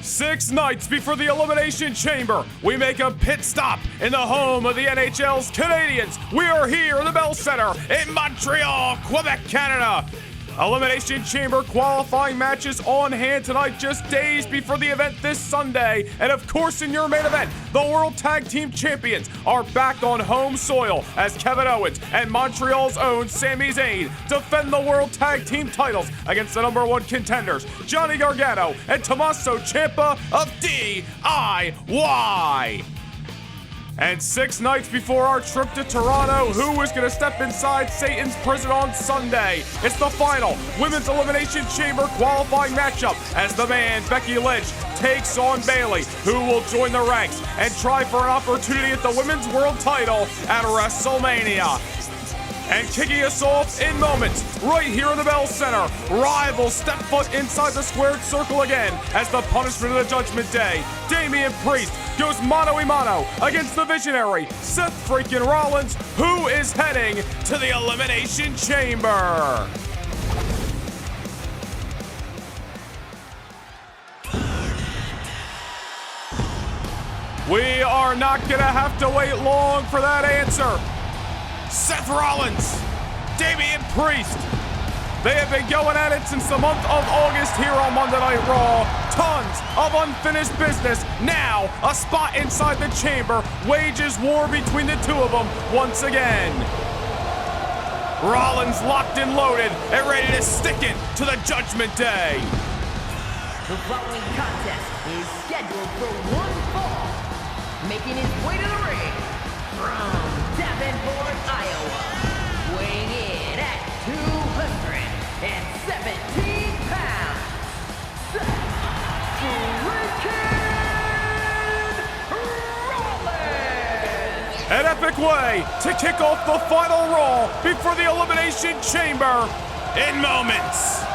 6 nights before the Elimination Chamber, we make a pit stop in the home of the NHL's Canadians. We are here in the Bell Center in Montreal, Quebec, Canada. Elimination Chamber qualifying matches on hand tonight, just days before the event this Sunday. And of course, in your main event, the World Tag Team Champions are back on home soil as Kevin Owens and Montreal's own Sami Zayn defend the World Tag Team titles against the #1 contenders, Johnny Gargano and Tommaso Ciampa of DIY. And 6 nights before our trip to Toronto, who is going to step inside Satan's prison on Sunday? It's the final Women's Elimination Chamber qualifying matchup as the man, Becky Lynch, takes on Bayley, who will join the ranks and try for an opportunity at the Women's World title at WrestleMania. And kicking us off in moments, right here in the Bell Center, rivals step foot inside the squared circle again as the punishment of the Judgment Day. Damian Priest goes mano-a-mano against the visionary Seth freaking Rollins, who is heading to the Elimination Chamber. We are not gonna have to wait long for that answer. Seth Rollins, Damian Priest. They have been going at it since the month of August here on Monday Night Raw. Tons of unfinished business. Now, a spot inside the chamber wages war between the two of them once again. Rollins locked and loaded and ready to stick it to the Judgment Day. The following contest is scheduled for one fall. Making his way to the ring from Davenport, Iowa, weighing in at 217 pounds, Seth Rollins! An epic way to kick off the final Raw before the Elimination Chamber in moments.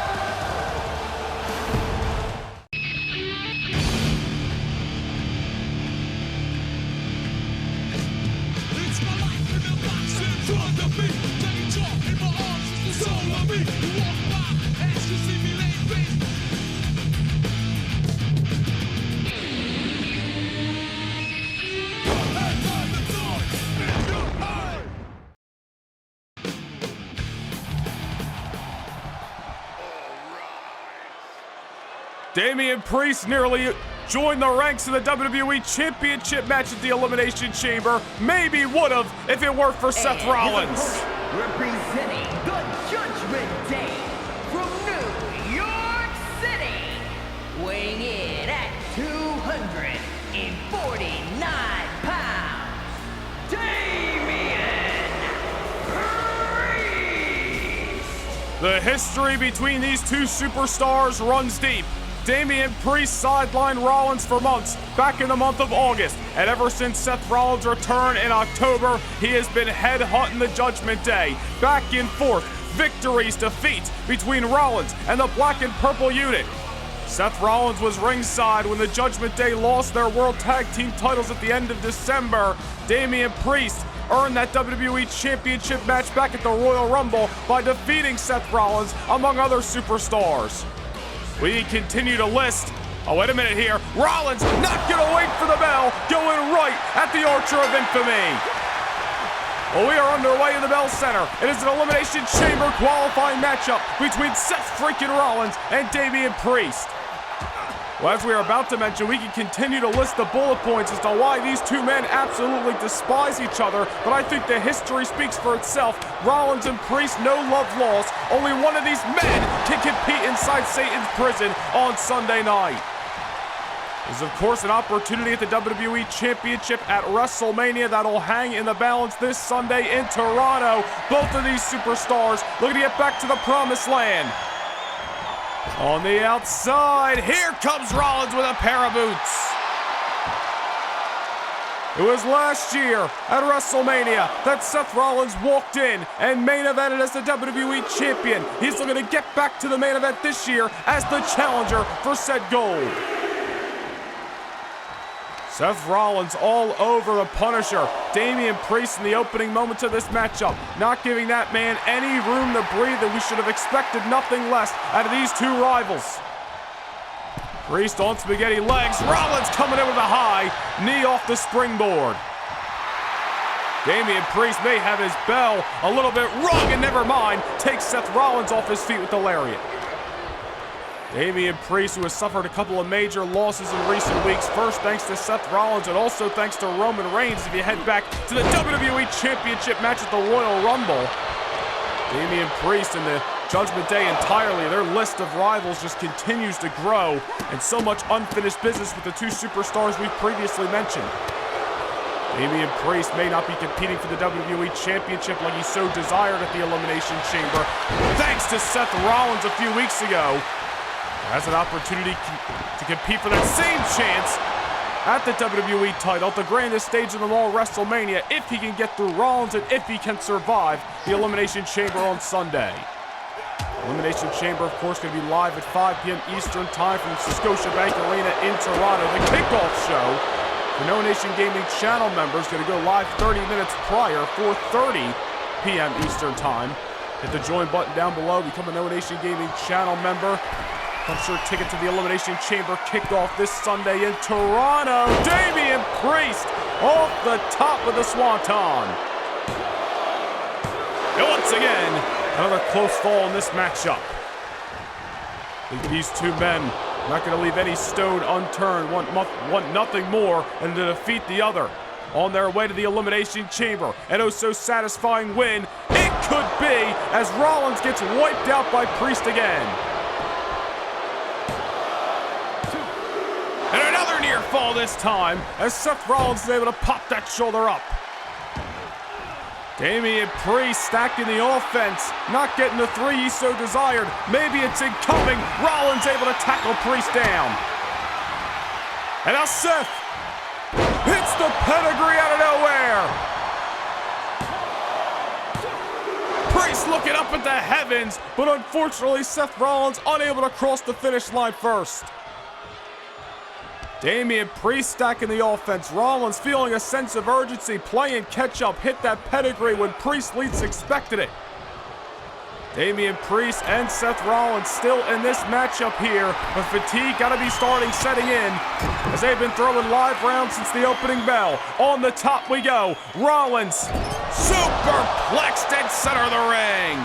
Damian Priest nearly joined the ranks of the WWE Championship match at the Elimination Chamber. Maybe would have if it weren't for Seth Rollins. Representing the Judgment Day from New York City, weighing in at 249 pounds, Damian Priest! The history between these two superstars runs deep. Damian Priest sidelined Rollins for months, back in the month of August, and ever since Seth Rollins' return in October, he has been headhunting the Judgment Day, back and forth, victories, defeats between Rollins and the Black and Purple unit. Seth Rollins was ringside when the Judgment Day lost their World Tag Team titles at the end of December. Damian Priest earned that WWE Championship match back at the Royal Rumble by defeating Seth Rollins, among other superstars. We continue to list. Oh, wait a minute here. Rollins not gonna wait for the bell, going right at the Archer of Infamy. Well, we are underway in the Bell Center. It is an Elimination Chamber qualifying matchup between Seth freaking Rollins and Damian Priest. Well, as we are about to mention, we can continue to list the bullet points as to why these two men absolutely despise each other, but I think the history speaks for itself. Rollins and Priest, no love lost. Only one of these men can compete inside Satan's prison on Sunday night. There's, of course, an opportunity at the WWE Championship at WrestleMania that'll hang in the balance this Sunday in Toronto. Both of these superstars looking to get back to the promised land. On the outside, here comes Rollins with a pair of boots. It was last year at WrestleMania that Seth Rollins walked in and main evented as the WWE Champion. He's looking to get back to the main event this year as the challenger for said gold. Seth Rollins all over the Punisher. Damian Priest in the opening moments of this matchup, not giving that man any room to breathe, and we should have expected nothing less out of these two rivals. Priest on spaghetti legs. Rollins coming in with a high knee off the springboard. Damian Priest may have his bell a little bit wrong, and never mind, takes Seth Rollins off his feet with the lariat. Damian Priest, who has suffered a couple of major losses in recent weeks, first thanks to Seth Rollins and also thanks to Roman Reigns if you head back to the WWE Championship match at the Royal Rumble. Damian Priest and the Judgment Day entirely, their list of rivals just continues to grow, and so much unfinished business with the two superstars we've previously mentioned. Damian Priest may not be competing for the WWE Championship like he so desired at the Elimination Chamber, thanks to Seth Rollins a few weeks ago. Has an opportunity to compete for that same chance at the WWE title, the grandest stage of them all, WrestleMania, if he can get through Rollins and if he can survive the Elimination Chamber on Sunday. Elimination Chamber, of course, going to be live at 5 p.m. Eastern Time from Scotiabank Arena in Toronto. The kickoff show for No Nation Gaming channel members going to go live 30 minutes prior, 4:30 p.m. Eastern Time. Hit the join button down below, become a No Nation Gaming channel member. I'm sure ticket to the Elimination Chamber kicked off this Sunday in Toronto. Damian Priest off the top of the Swanton. And once again, another close fall in this matchup. These two men are not going to leave any stone unturned, want nothing more than to defeat the other. On their way to the Elimination Chamber, an oh so satisfying win it could be as Rollins gets wiped out by Priest again. And another near fall this time, as Seth Rollins is able to pop that shoulder up. Damian Priest stacking the offense, not getting the three he so desired. Maybe it's incoming. Rollins able to tackle Priest down. And now Seth hits the pedigree out of nowhere. Priest looking up at the heavens, but unfortunately Seth Rollins unable to cross the finish line first. Damian Priest stacking the offense. Rollins feeling a sense of urgency, playing catch-up, hit that pedigree when Priest least expected it. Damian Priest and Seth Rollins still in this matchup here, but fatigue got to be setting in, as they've been throwing live rounds since the opening bell. On the top we go. Rollins superplexed at center of the ring.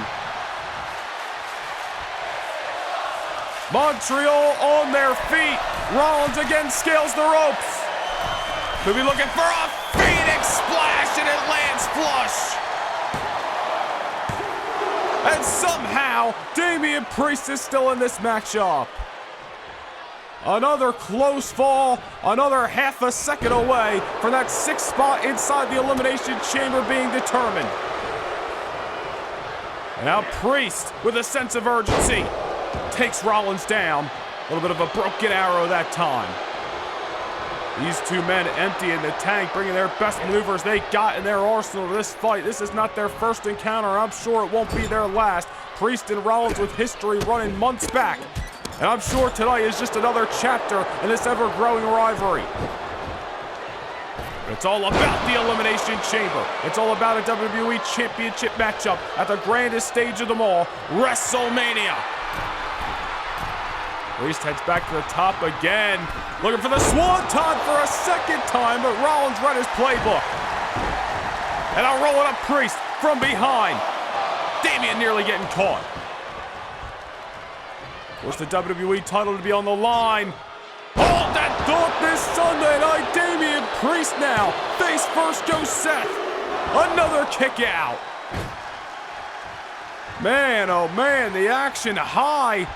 Montreal on their feet. Rollins again scales the ropes. Could be looking for a Phoenix splash, and it lands flush. And somehow, Damian Priest is still in this matchup. Another close fall, another half a second away from that sixth spot inside the Elimination Chamber being determined. And now Priest, with a sense of urgency, takes Rollins down. A little bit of a broken arrow that time. These two men emptying the tank, bringing their best maneuvers they got in their arsenal to this fight. This is not their first encounter. I'm sure it won't be their last. Priest and Rollins with history running months back. And I'm sure tonight is just another chapter in this ever-growing rivalry. It's all about the Elimination Chamber. It's all about a WWE Championship matchup at the grandest stage of them all, WrestleMania. Priest heads back to the top again, looking for the swanton for a second time, but Rollins read his playbook. And I'll roll it up Priest from behind. Damian nearly getting caught. Of course, the WWE title to be on the line. Hold that thought this Sunday night. Damian Priest now. Face first goes Seth. Another kick out. Man, oh man, the action high.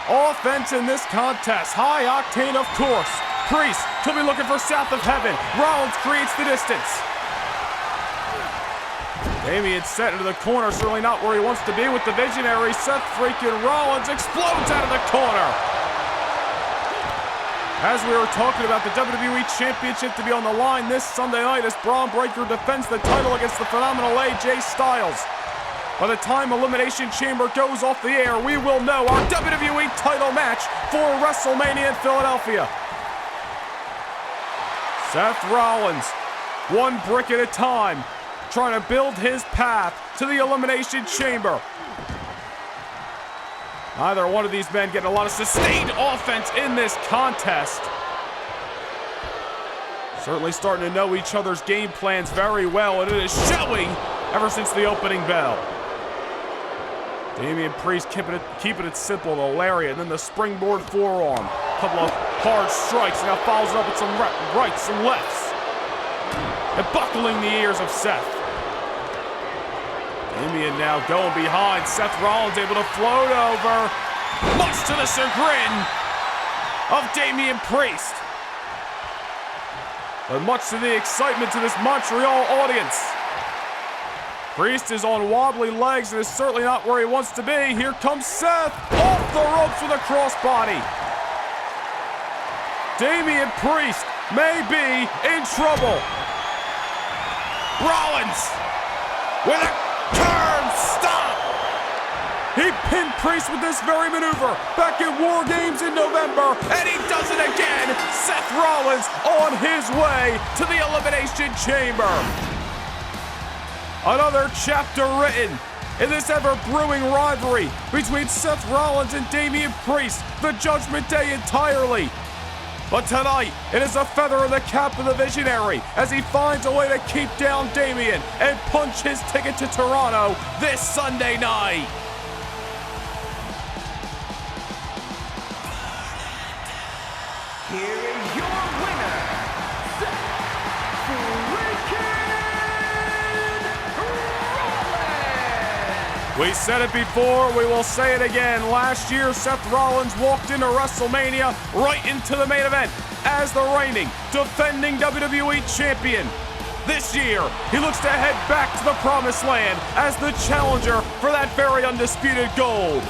Offense in this contest. High octane, of course. Priest could be looking for South of Heaven. Rollins creates the distance. Damian set into the corner, certainly not where he wants to be with the visionary. Seth freaking Rollins explodes out of the corner. As we were talking about the WWE Championship to be on the line this Sunday night as Braun Breaker defends the title against the phenomenal AJ Styles. By the time Elimination Chamber goes off the air, we will know our WWE title match for WrestleMania in Philadelphia. Seth Rollins, one brick at a time, trying to build his path to the Elimination Chamber. Either one of these men getting a lot of sustained offense in this contest. Certainly starting to know each other's game plans very well, and it is showing ever since the opening bell. Damian Priest keeping it simple, the lariat, and then the springboard forearm. A couple of hard strikes, now follows it up with some rights and lefts. And buckling the ears of Seth. Damian now going behind. Seth Rollins able to float over, much to the chagrin of Damian Priest. But much to the excitement to this Montreal audience. Priest is on wobbly legs and is certainly not where he wants to be. Here comes Seth, off the ropes with a crossbody. Damian Priest may be in trouble. Rollins with a turn stop. He pinned Priest with this very maneuver back in War Games in November, and he does it again. Seth Rollins on his way to the Elimination Chamber. Another chapter written in this ever-brewing rivalry between Seth Rollins and Damian Priest, the Judgment Day entirely. But tonight, it is a feather in the cap of the Visionary as he finds a way to keep down Damian and punch his ticket to Toronto this Sunday night. Here is your winner, Seth Rollins! We said it before, we will say it again. Last year, Seth Rollins walked into WrestleMania right into the main event as the reigning, defending WWE Champion. This year, he looks to head back to the Promised Land as the challenger for that very undisputed gold.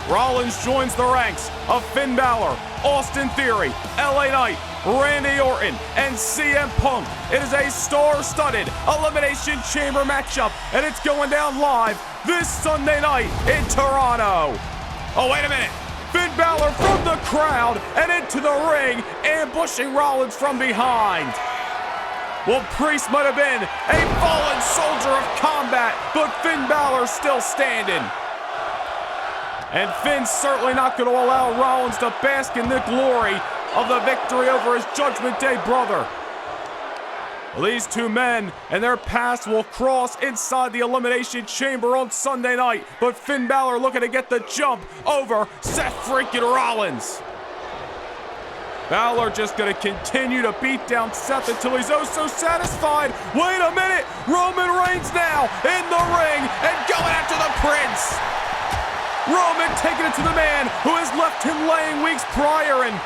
Rollins joins the ranks of Finn Balor, Austin Theory, LA Knight, Randy Orton, and CM Punk. It is a star-studded Elimination Chamber matchup, and it's going down live this Sunday night in Toronto. Oh, wait a minute. Finn Balor from the crowd and into the ring, ambushing Rollins from behind. Well, Priest might have been a fallen soldier of combat, but Finn Balor still standing. And Finn's certainly not going to allow Rollins to bask in the glory of the victory over his Judgment Day brother. These two men and their paths will cross inside the Elimination Chamber on Sunday night, but Finn Balor looking to get the jump over Seth freaking Rollins. Balor just going to continue to beat down Seth until he's oh so satisfied. Wait a minute, Roman Reigns now in the ring and going after the Prince. Roman taking it to the man who has left him laying weeks prior, and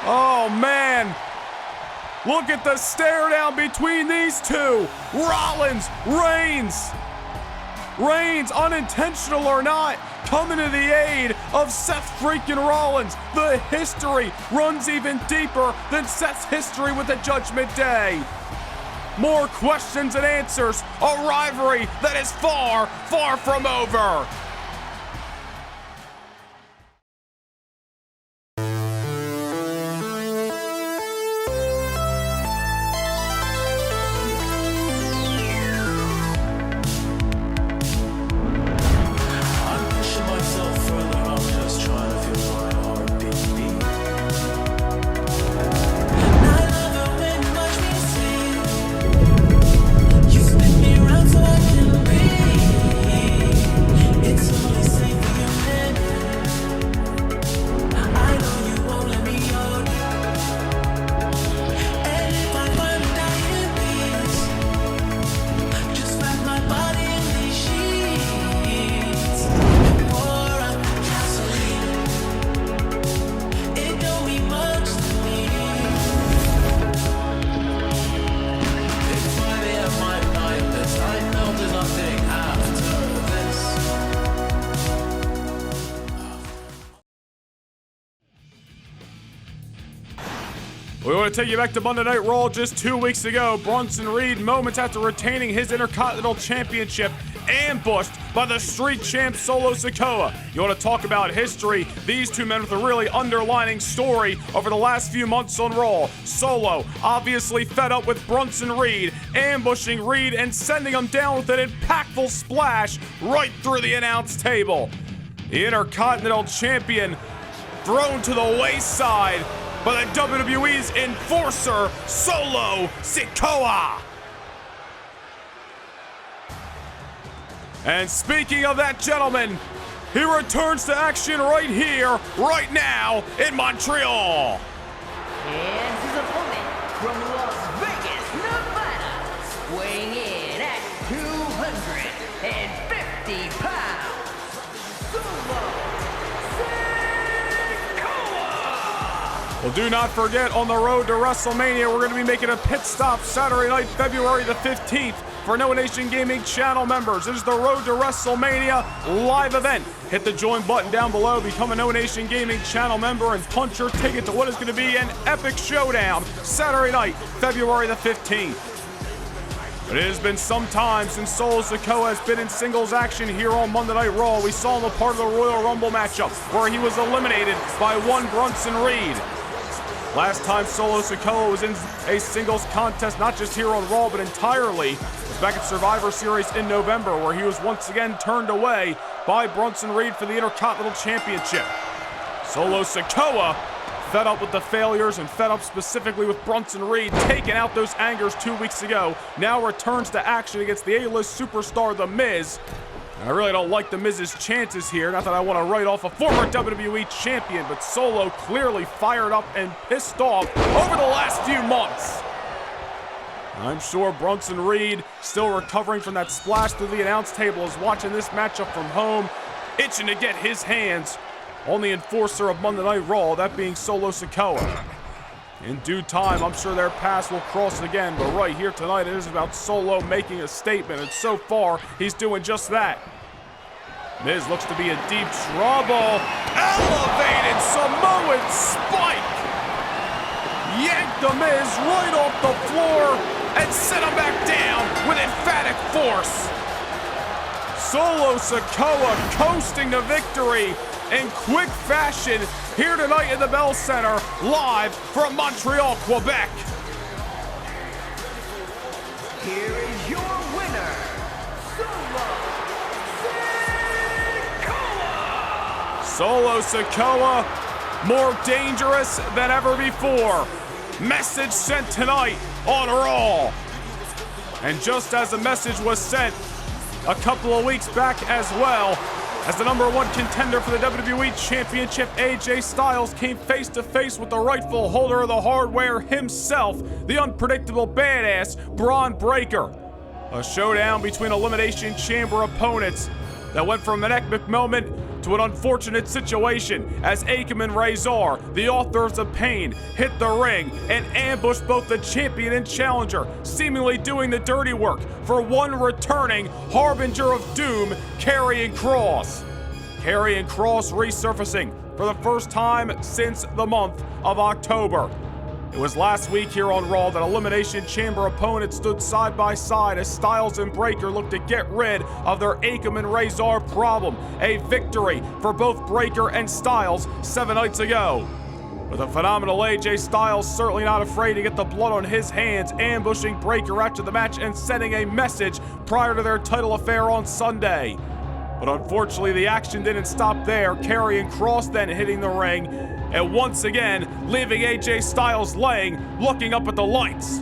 oh man, look at the stare down between these two. Rollins, Reigns, unintentional or not, coming to the aid of Seth freaking Rollins. The history runs even deeper than Seth's history with the Judgment Day. More questions and answers, a rivalry that is far, far from over. We want to take you back to Monday Night Raw just 2 weeks ago. Bronson Reed, moments after retaining his Intercontinental Championship, ambushed by the Street Champ Solo Sikoa. You want to talk about history? These two men with a really underlining story over the last few months on Raw. Solo, obviously fed up with Bronson Reed, ambushing Reed and sending him down with an impactful splash right through the announce table. The Intercontinental Champion thrown to the wayside by the WWE's enforcer, Solo Sikoa. And speaking of that gentleman, he returns to action right here, right now, in Montreal. And his opponent from Las Vegas, Nevada, weighing in at 250 pounds, Solo Sikoa! Well, do not forget, on the road to WrestleMania, we're going to be making a pit stop Saturday night, February the 15th. For No Nation Gaming channel members, it is the Road to WrestleMania live event. Hit the join button down below, become a No Nation Gaming channel member, and punch your ticket to what is going to be an epic showdown Saturday night, February the 15th. But it has been some time since Solo Sikoa has been in singles action here on Monday Night Raw. We saw him a part of the Royal Rumble matchup where he was eliminated by one Bronson Reed. Last time Solo Sikoa was in a singles contest, not just here on Raw, but entirely, was back at Survivor Series in November, where he was once again turned away by Bronson Reed for the Intercontinental Championship. Solo Sikoa, fed up with the failures and fed up specifically with Bronson Reed taking out those angers 2 weeks ago, now returns to action against the A-list superstar, The Miz. I really don't like The Miz's chances here. Not that I want to write off a former WWE champion, but Solo clearly fired up and pissed off over the last few months. I'm sure Bronson Reed, still recovering from that splash through the announce table, is watching this matchup from home, itching to get his hands on the enforcer of Monday Night Raw, that being Solo Sikoa. In due time, I'm sure their paths will cross again, but right here tonight, it is about Solo making a statement, and so far, he's doing just that. Miz looks to be in deep trouble. Elevated Samoan spike! Yanked the Miz right off the floor and set him back down with emphatic force. Solo Sikoa coasting to victory in quick fashion here tonight in the Bell Center, live from Montreal, Quebec. Here is your winner, Solo Sikoa! Solo Sikoa, more dangerous than ever before. Message sent tonight on Raw. And just as the message was sent a couple of weeks back as well, as the #1 contender for the WWE Championship, AJ Styles came face-to-face with the rightful holder of the hardware himself, the unpredictable badass Braun Breaker. A showdown between Elimination Chamber opponents that went from an epic moment to an unfortunate situation as Akam and Razor, the authors of pain, hit the ring and ambushed both the champion and challenger, seemingly doing the dirty work for one returning harbinger of doom, Karrion Kross. Karrion Kross resurfacing for the first time since the month of October. It was last week here on Raw that Elimination Chamber opponents stood side by side as Styles and Breaker looked to get rid of their Akam and Razor problem. A victory for both Breaker and Styles 7 nights ago. With a phenomenal AJ Styles certainly not afraid to get the blood on his hands, ambushing Breaker after the match and sending a message prior to their title affair on Sunday. But unfortunately, the action didn't stop there. Karrion Kross then hitting the ring, and once again, leaving AJ Styles laying, looking up at the lights.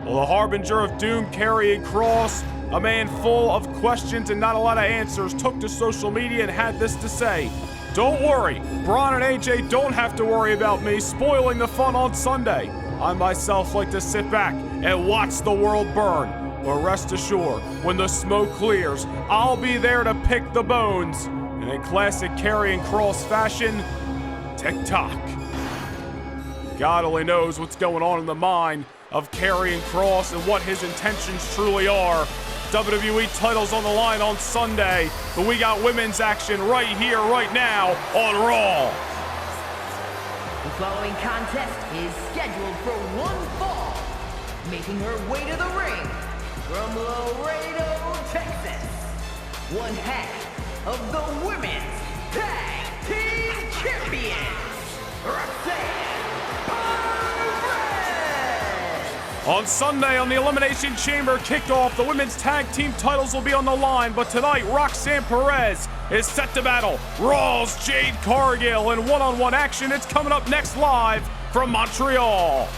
Well, the harbinger of doom, Karrion Kross, a man full of questions and not a lot of answers, took to social media and had this to say: "Don't worry, Braun and AJ don't have to worry about me spoiling the fun on Sunday. I myself like to sit back and watch the world burn. But rest assured, when the smoke clears, I'll be there to pick the bones." And in classic Karrion Kross fashion, tick-tock. God only knows what's going on in the mind of Karrion Kross and what his intentions truly are. WWE titles on the line on Sunday, but we got women's action right here, right now on Raw. The following contest is scheduled for one fall, making her way to the ring from Laredo, Texas, one half of the Women's Tag Team Champions, Roxanne. On Sunday on the Elimination Chamber kickoff, the women's tag team titles will be on the line, but tonight Roxanne Perez is set to battle Raw's Jade Cargill in one-on-one action. It's coming up next live from Montreal.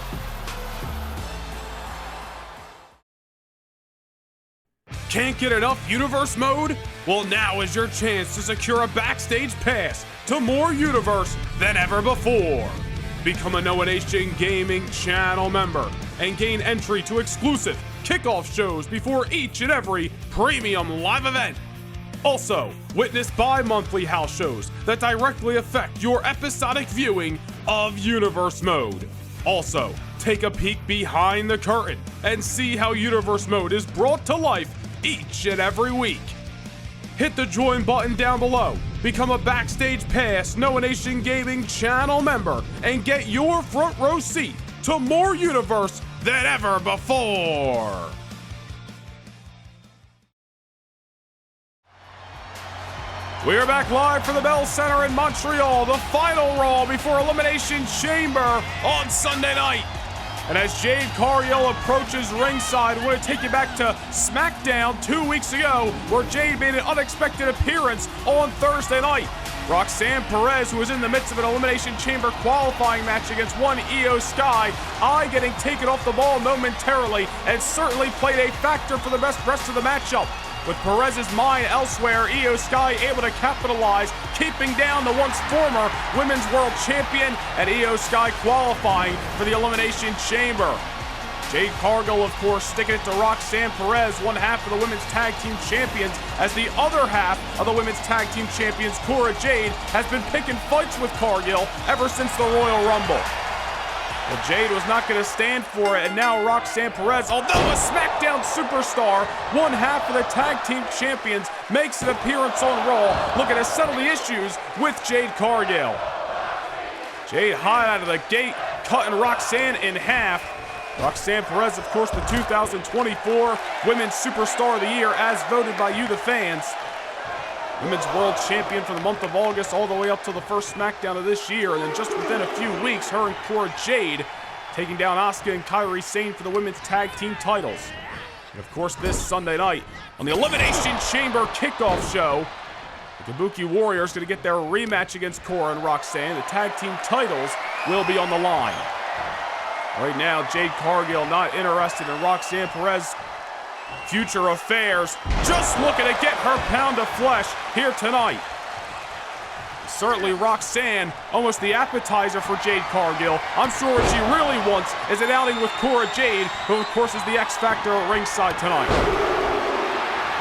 Can't get enough Universe mode? Well, now is your chance to secure a backstage pass to more Universe than ever before. Become a Nomination Gaming channel member and gain entry to exclusive kickoff shows before each and every premium live event. Also, witness bi-monthly house shows that directly affect your episodic viewing of Universe mode. Also, take a peek behind the curtain and see how Universe mode is brought to life each and every week. Hit the join button down below, become a Backstage Pass Nomination Gaming channel member, and get your front row seat to more Universe than ever before. We're back live from the Bell Center in Montreal, the final Raw before Elimination Chamber on Sunday night. And as Jade Cargill approaches ringside, we're going to take you back to SmackDown 2 weeks ago, where Jade made an unexpected appearance on Thursday night. Roxanne Perez, who was in the midst of an Elimination Chamber qualifying match against one Io Sky, getting taken off the ball momentarily, and certainly played a factor for the rest of the matchup. With Perez's mind elsewhere, Io Sky able to capitalize, keeping down the once former Women's World Champion, and Io Sky qualifying for the Elimination Chamber. Jade Cargill, of course, sticking it to Roxanne Perez, one half of the Women's Tag Team Champions, as the other half of the Women's Tag Team Champions, Cora Jade, has been picking fights with Cargill ever since the Royal Rumble. Well, Jade was not going to stand for it, and now Roxanne Perez, although a SmackDown superstar, one half of the Tag Team Champions, makes an appearance on Raw, looking to settle the issues with Jade Cargill. Jade hot out of the gate, cutting Roxanne in half. Roxanne Perez, of course, the 2024 Women's Superstar of the Year, as voted by you, the fans. Women's World Champion for the month of August all the way up to the first SmackDown of this year. And then just within a few weeks, her and Cora Jade taking down Asuka and Kairi Sane for the Women's Tag Team titles. And of course, this Sunday night on the Elimination Chamber kickoff show, the Kabuki Warriors going to get their rematch against Cora and Roxanne. The Tag Team titles will be on the line. Right now, Jade Cargill not interested in Roxanne Perez future affairs, just looking to get her pound of flesh here tonight. Certainly Roxanne, almost the appetizer for Jade Cargill. I'm sure what she really wants is an outing with Cora Jade, who of course is the X Factor at ringside tonight.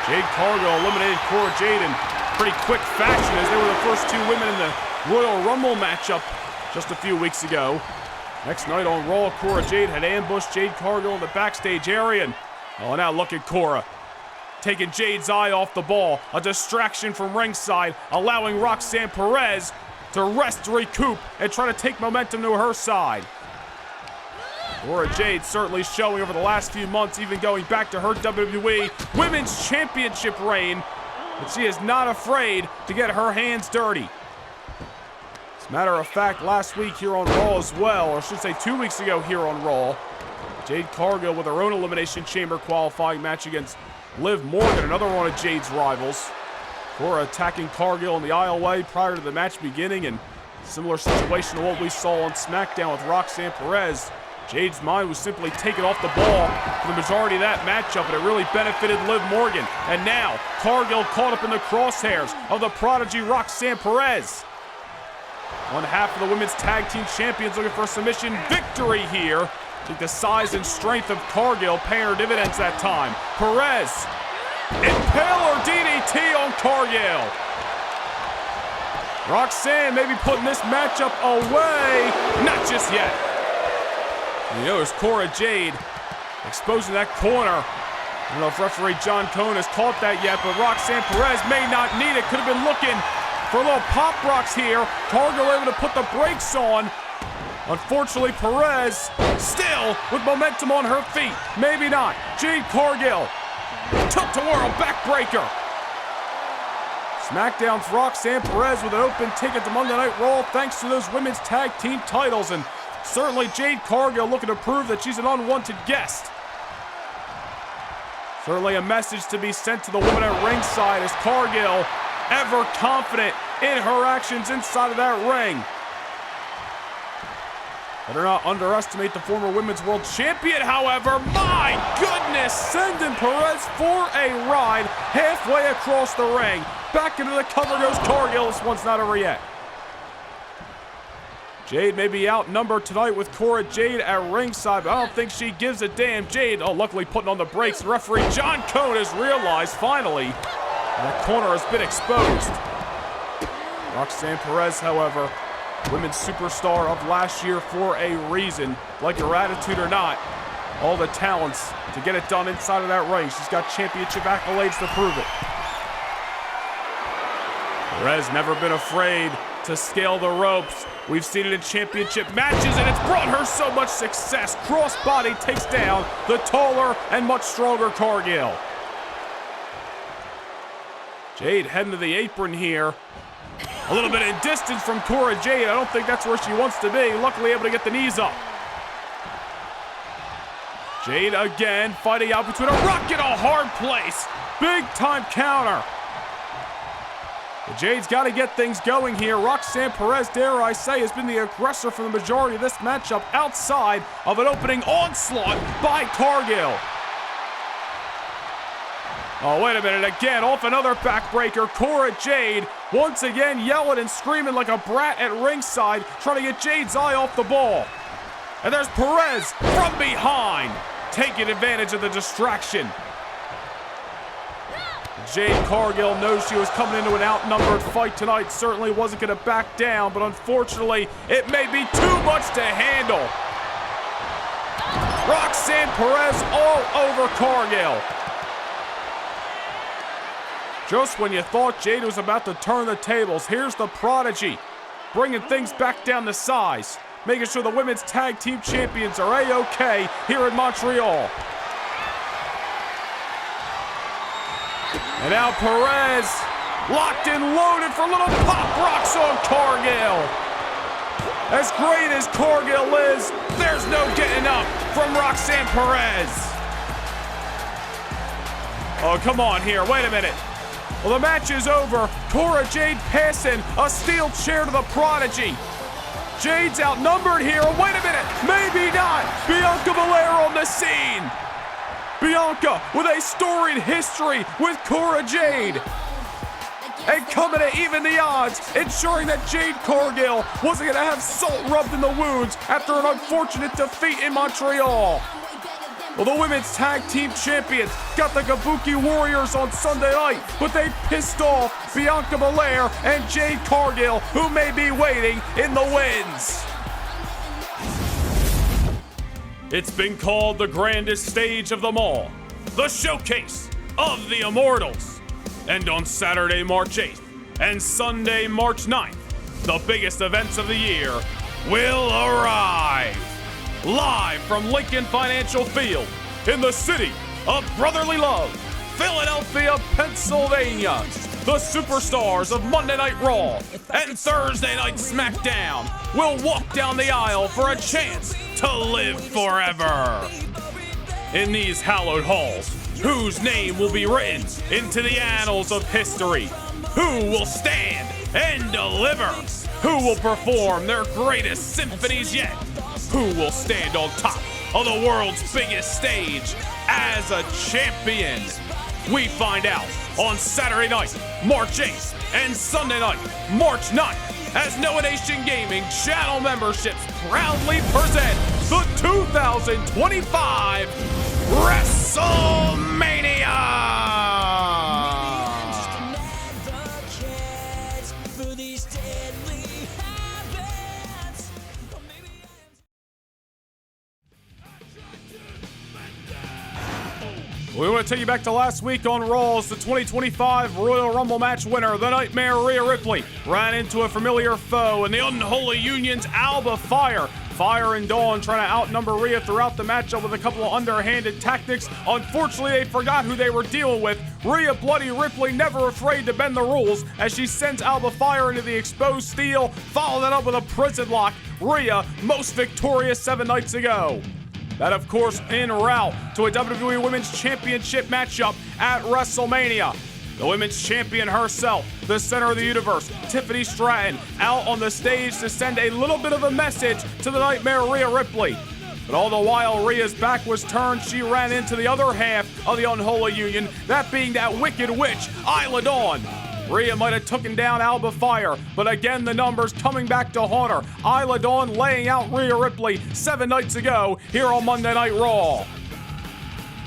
Jade Cargill eliminated Cora Jade in pretty quick fashion, as they were the first two women in the Royal Rumble matchup just a few weeks ago. Next night on Raw, Cora Jade had ambushed Jade Cargill in the backstage area, and oh, now look at Cora, taking Jade's eye off the ball. A distraction from ringside, allowing Roxanne Perez to rest, recoup, and try to take momentum to her side. Cora Jade certainly showing over the last few months, even going back to her WWE Women's Championship reign, that she is not afraid to get her hands dirty. As a matter of fact, last week here on Raw as well, or I should say 2 weeks ago here on Raw, Jade Cargill with her own Elimination Chamber qualifying match against Liv Morgan, another one of Jade's rivals. Cora attacking Cargill in the aisleway prior to the match beginning, and similar situation to what we saw on SmackDown with Roxanne Perez. Jade's mind was simply taken off the ball for the majority of that matchup, and it really benefited Liv Morgan. And now, Cargill caught up in the crosshairs of the prodigy Roxanne Perez. One half of the Women's Tag Team Champions looking for a submission victory here. I think the size and strength of Cargill paying her dividends that time. Perez, impaler DDT on Cargill. Roxanne maybe putting this matchup away. Not just yet. You notice Cora Jade exposing that corner. I don't know if referee John Cone has caught that yet, but Roxanne Perez may not need it. Could have been looking for a little pop rocks here. Cargill able to put the brakes on. Unfortunately, Perez still with momentum on her feet. Maybe not. Jade Cargill took to world backbreaker. SmackDown's Roxanne Perez with an open ticket to Monday Night Raw thanks to those women's tag team titles. And Certainly Jade Cargill looking to prove that she's an unwanted guest. Certainly a message to be sent to the woman at ringside as Cargill, ever confident in her actions inside of that ring. Better not underestimate the former Women's World Champion, however. My goodness, sending Perez for a ride halfway across the ring. Back into the cover goes Cargill. This one's not over yet. Jade may be outnumbered tonight with Cora Jade at ringside, but I don't think she gives a damn. Jade, luckily putting on the brakes. Referee John Cone has realized, finally, that corner has been exposed. Roxanne Perez, however, women's superstar of last year for a reason. Like her attitude or not, all the talents to get it done inside of that ring. She's got championship accolades to prove it. Perez never been afraid to scale the ropes. We've seen it in championship matches, and it's brought her so much success. Crossbody takes down the taller and much stronger Cargill. Jade heading to the apron here. A little bit in distance from Cora Jade. I don't think that's where she wants to be. Luckily able to get the knees up. Jade again fighting out between a rock and a hard place. Big time counter. But Jade's got to get things going here. Roxanne Perez, dare I say, has been the aggressor for the majority of this matchup outside of an opening onslaught by Cargill. Oh, wait a minute. Again, off another backbreaker. Cora Jade once again yelling and screaming like a brat at ringside, trying to get Jade's eye off the ball. And there's Perez from behind, taking advantage of the distraction. Jade Cargill knows she was coming into an outnumbered fight tonight. Certainly wasn't going to back down, but unfortunately, it may be too much to handle. Roxanne Perez all over Cargill. Just when you thought Jade was about to turn the tables, here's the Prodigy, bringing things back down to size, making sure the women's tag team champions are A-OK here in Montreal. And now Perez, locked and loaded for little pop rocks on Cargill. As great as Cargill is, there's no getting up from Roxanne Perez. Oh, come on here, wait a minute. Well, the match is over. Cora Jade passing a steel chair to the Prodigy. Jade's outnumbered here. Wait a minute, maybe not. Bianca Belair on the scene. Bianca with a storied history with Cora Jade. And coming to even the odds, ensuring that Jade Cargill wasn't going to have salt rubbed in the wounds after an unfortunate defeat in Montreal. Well, the women's tag team champions got the Kabuki Warriors on Sunday night, but they pissed off Bianca Belair and Jade Cargill, who may be waiting in the wings. It's been called the grandest stage of them all, the showcase of the Immortals. And on Saturday, March 8th and Sunday, March 9th, the biggest events of the year will arrive. Live from Lincoln Financial Field in the city of brotherly love, Philadelphia, Pennsylvania. The superstars of Monday Night Raw and Thursday Night SmackDown will walk down the aisle for a chance to live forever. In these hallowed halls, whose name will be written into the annals of history? Who will stand and deliver? Who will perform their greatest symphonies yet? Who will stand on top of the world's biggest stage as a champion? We find out on Saturday night, March 8th, and Sunday night, March 9th, as Noah Nation Gaming channel memberships proudly present the 2025 WrestleMania! We want to take you back to last week on Raw as the 2025 Royal Rumble match winner, the Nightmare Rhea Ripley, ran into a familiar foe in the Unholy Union's Alba Fire. Fire and Dawn trying to outnumber Rhea throughout the matchup with a couple of underhanded tactics. Unfortunately, they forgot who they were dealing with. Rhea Bloody Ripley never afraid to bend the rules as she sends Alba Fire into the exposed steel, followed that up with a prison lock. Rhea, most victorious 7 nights ago. That, of course, en route to a WWE Women's Championship matchup at WrestleMania. The women's champion herself, the center of the universe, Tiffany Stratton, out on the stage to send a little bit of a message to the Nightmare Rhea Ripley. But all the while Rhea's back was turned, she ran into the other half of the unholy union, that being that wicked witch, Isla Dawn. Rhea might have taken down Alba Fire, but again the numbers coming back to haunt her. Isla Dawn laying out Rhea Ripley 7 nights ago here on Monday Night Raw.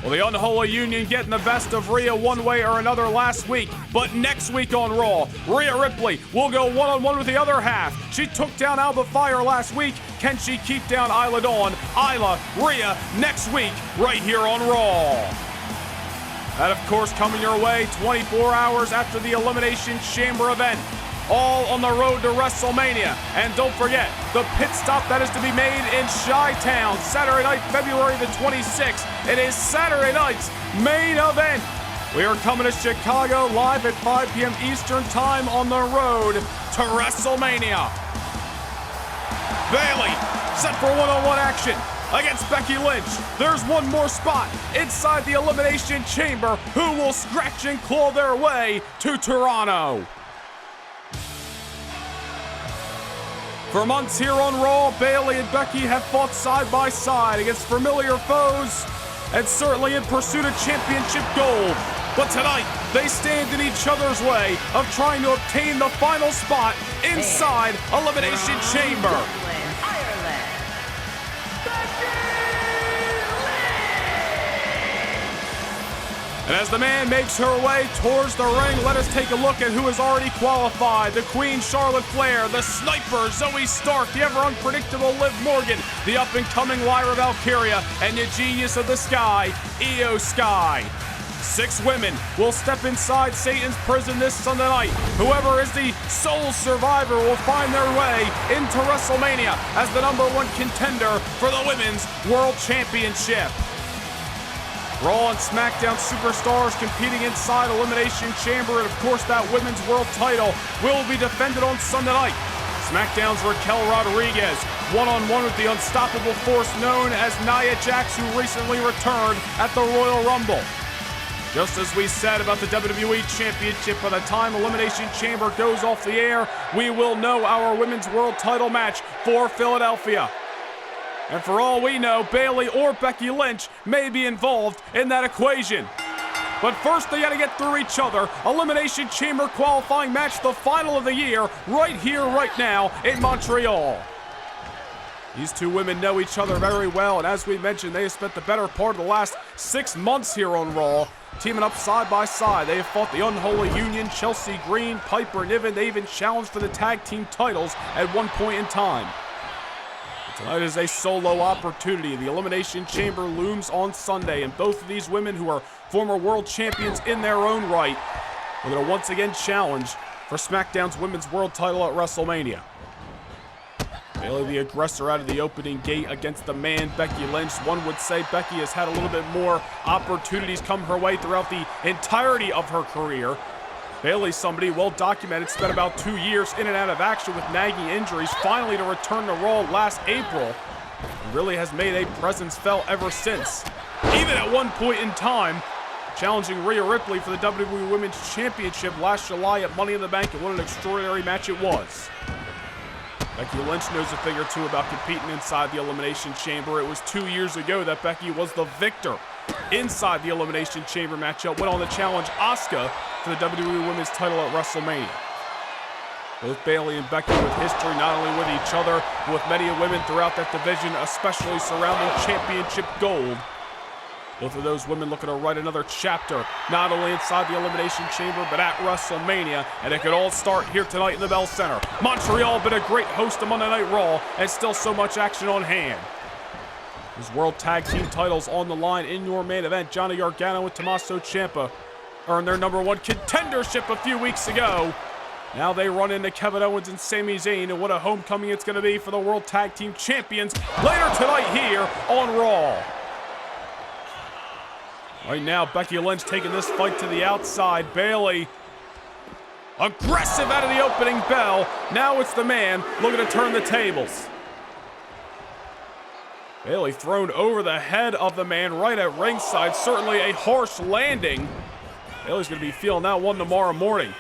Well, the unholy union getting the best of Rhea one way or another last week, but next week on Raw, Rhea Ripley will go one-on-one with the other half. She took down Alba Fire last week. Can she keep down Isla Dawn? Isla, Rhea, next week, right here on Raw. That, of course, coming your way 24 hours after the Elimination Chamber event. All on the road to WrestleMania. And don't forget, the pit stop that is to be made in Chi-Town, Saturday night, February the 26th. It is Saturday night's main event. We are coming to Chicago live at 5 p.m. Eastern Time on the road to WrestleMania. Bayley set for one-on-one action against Becky Lynch. There's one more spot inside the Elimination Chamber. Who will scratch and claw their way to Toronto? For months here on Raw, Bayley and Becky have fought side by side against familiar foes and certainly in pursuit of championship gold. But tonight, they stand in each other's way of trying to obtain the final spot inside Elimination Chamber. And as the man makes her way towards the ring, let us take a look at who has already qualified. The Queen, Charlotte Flair, the Sniper, Zoe Stark, the ever-unpredictable Liv Morgan, the up-and-coming Lyra Valkyria, and the genius of the Sky, Io Sky. 6 women will step inside Satan's prison this Sunday night. Whoever is the sole survivor will find their way into WrestleMania as the #1 contender for the Women's World Championship. Raw and SmackDown superstars competing inside Elimination Chamber, and of course that Women's World title will be defended on Sunday night. SmackDown's Raquel Rodriguez, one-on-one with the unstoppable force known as Nia Jax, who recently returned at the Royal Rumble. Just as we said about the WWE Championship, by the time Elimination Chamber goes off the air, we will know our Women's World title match for Philadelphia. And for all we know, Bayley or Becky Lynch may be involved in that equation. But first, they got to get through each other. Elimination Chamber qualifying match, the final of the year, right here, right now in Montreal. These two women know each other very well, and as we mentioned, they have spent the better part of the last 6 months here on Raw, teaming up side by side. They have fought the Unholy Union, Chelsea Green, Piper Niven. They even challenged for the tag team titles at one point in time. Tonight is a solo opportunity. The Elimination Chamber looms on Sunday, and both of these women, who are former world champions in their own right, are going to once again challenge for SmackDown's Women's World title at WrestleMania. Bayley, the aggressor, out of the opening gate against the man, Becky Lynch. One would say Becky has had a little bit more opportunities come her way throughout the entirety of her career. Bayley's somebody well documented, spent about 2 years in and out of action with nagging injuries, finally to return to Raw last April. And really has made a presence felt ever since. Even at one point in time, challenging Rhea Ripley for the WWE Women's Championship last July at Money in the Bank, and what an extraordinary match it was. Becky Lynch knows a thing or two about competing inside the Elimination Chamber. It was 2 years ago that Becky was the victor inside the Elimination Chamber matchup, went on to challenge Asuka for the WWE Women's title at WrestleMania. Both Bayley and Becky with history not only with each other, but with many women throughout that division, especially surrounding championship gold. Both of those women looking to write another chapter, not only inside the Elimination Chamber, but at WrestleMania, and it could all start here tonight in the Bell Center. Montreal been a great host of Monday Night Raw, and still so much action on hand. His World Tag Team titles on the line in your main event. Johnny Gargano and Tommaso Ciampa earned their #1 contendership a few weeks ago. Now they run into Kevin Owens and Sami Zayn, and what a homecoming it's going to be for the World Tag Team Champions later tonight here on Raw. Right now, Becky Lynch taking this fight to the outside. Bayley, aggressive out of the opening bell. Now it's the man looking to turn the tables. Bayley thrown over the head of the man right at ringside. Certainly a harsh landing. Bayley's going to be feeling that one tomorrow morning.